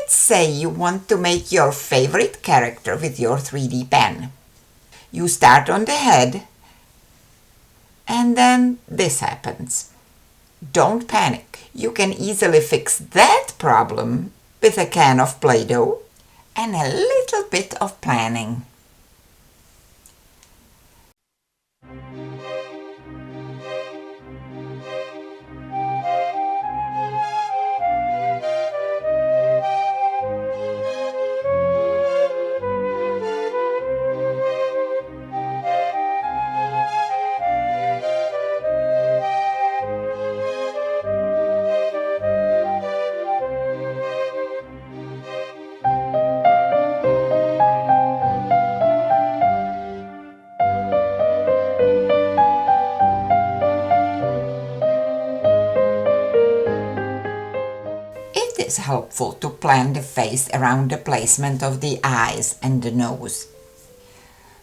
Let's say you want to make your favorite character with your 3D pen. You start on the head, and then this happens. Don't panic. You can easily fix that problem with a can of Play-Doh and a little bit of planning. It is helpful to plan the face around the placement of the eyes and the nose.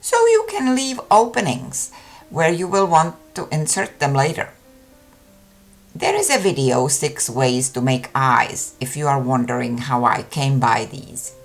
So you can leave openings where you will want to insert them later. There is a video 6 ways to make eyes if you are wondering how I came by these.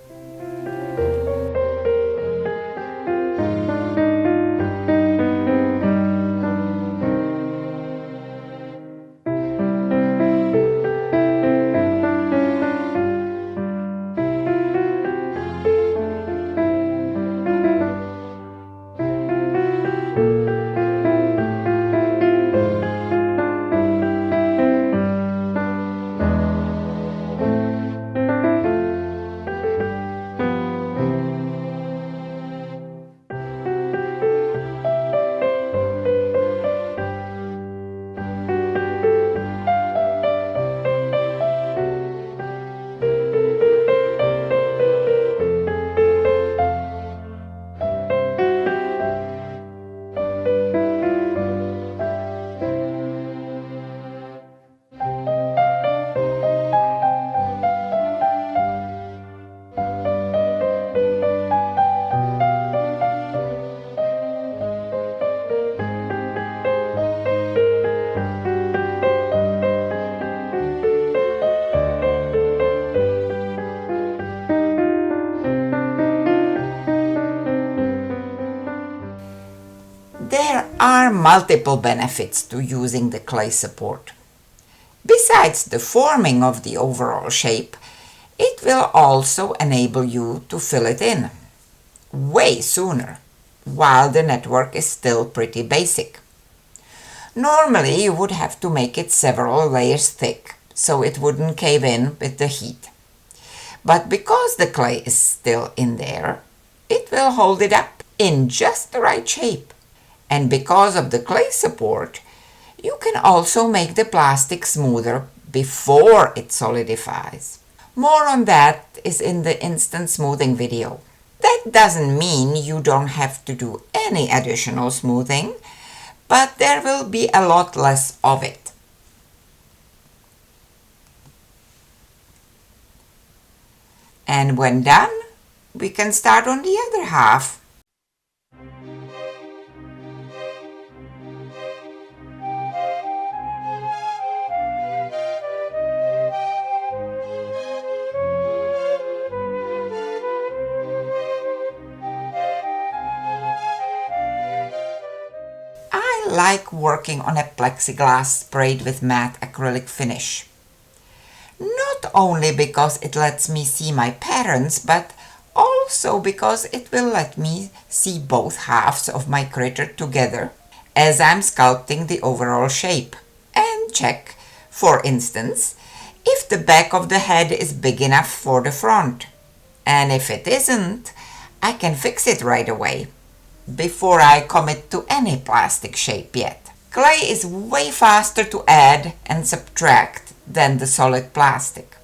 There are multiple benefits to using the clay support. Besides the forming of the overall shape, it will also enable you to fill it in way sooner, while the network is still pretty basic. Normally you would have to make it several layers thick, so it wouldn't cave in with the heat. But because the clay is still in there, it will hold it up in just the right shape. And because of the clay support, you can also make the plastic smoother before it solidifies. More on that is in the instant smoothing video. That doesn't mean you don't have to do any additional smoothing, but there will be a lot less of it. And when done, we can start on the other half. I like working on a plexiglass sprayed with matte acrylic finish. Not only because it lets me see my patterns, but also because it will let me see both halves of my critter together as I'm sculpting the overall shape, and check, for instance, if the back of the head is big enough for the front. And if it isn't, I can fix it right away, before I commit to any plastic shape yet. Clay is way faster to add and subtract than the solid plastic.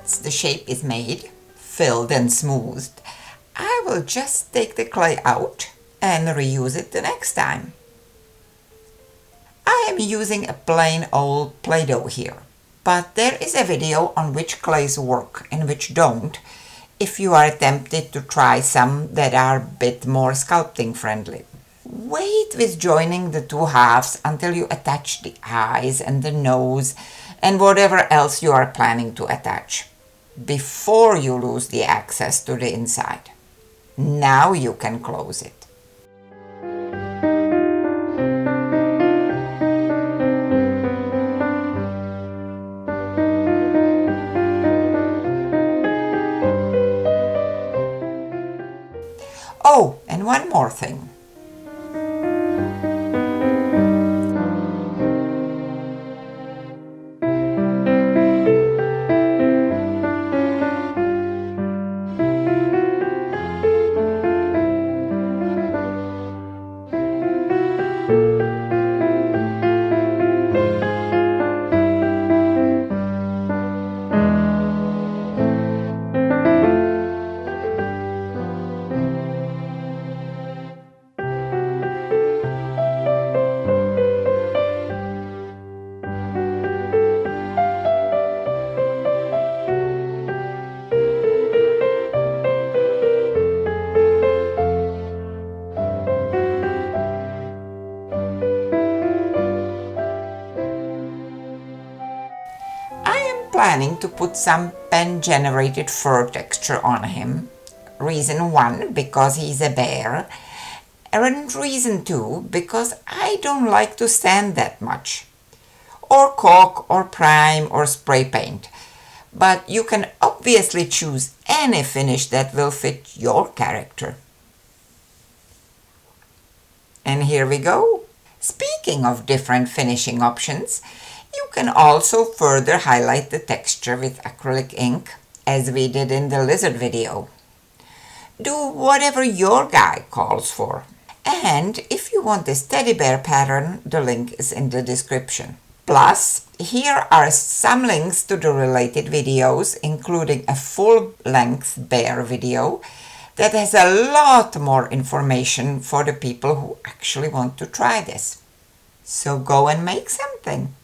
once the shape is made, filled and smoothed, I will just take the clay out and reuse it the next time. I am using a plain old Play-Doh here, but there is a video on which clays work and which don't if you are tempted to try some that are a bit more sculpting friendly. Wait with joining the two halves until you attach the eyes and the nose and whatever else you are planning to attach, before you lose the access to the inside. Now you can close it. Oh, and one more thing. Planning to put some pen-generated fur texture on him. Reason 1, because he's a bear, and reason 2, because I don't like to sand that much, or caulk, or prime, or spray paint. But you can obviously choose any finish that will fit your character. And here we go. Speaking of different finishing options, you can also further highlight the texture with acrylic ink, as we did in the lizard video. Do whatever your guide calls for. And if you want this teddy bear pattern, the link is in the description. Plus, here are some links to the related videos, including a full-length bear video that has a lot more information for the people who actually want to try this. So go and make something.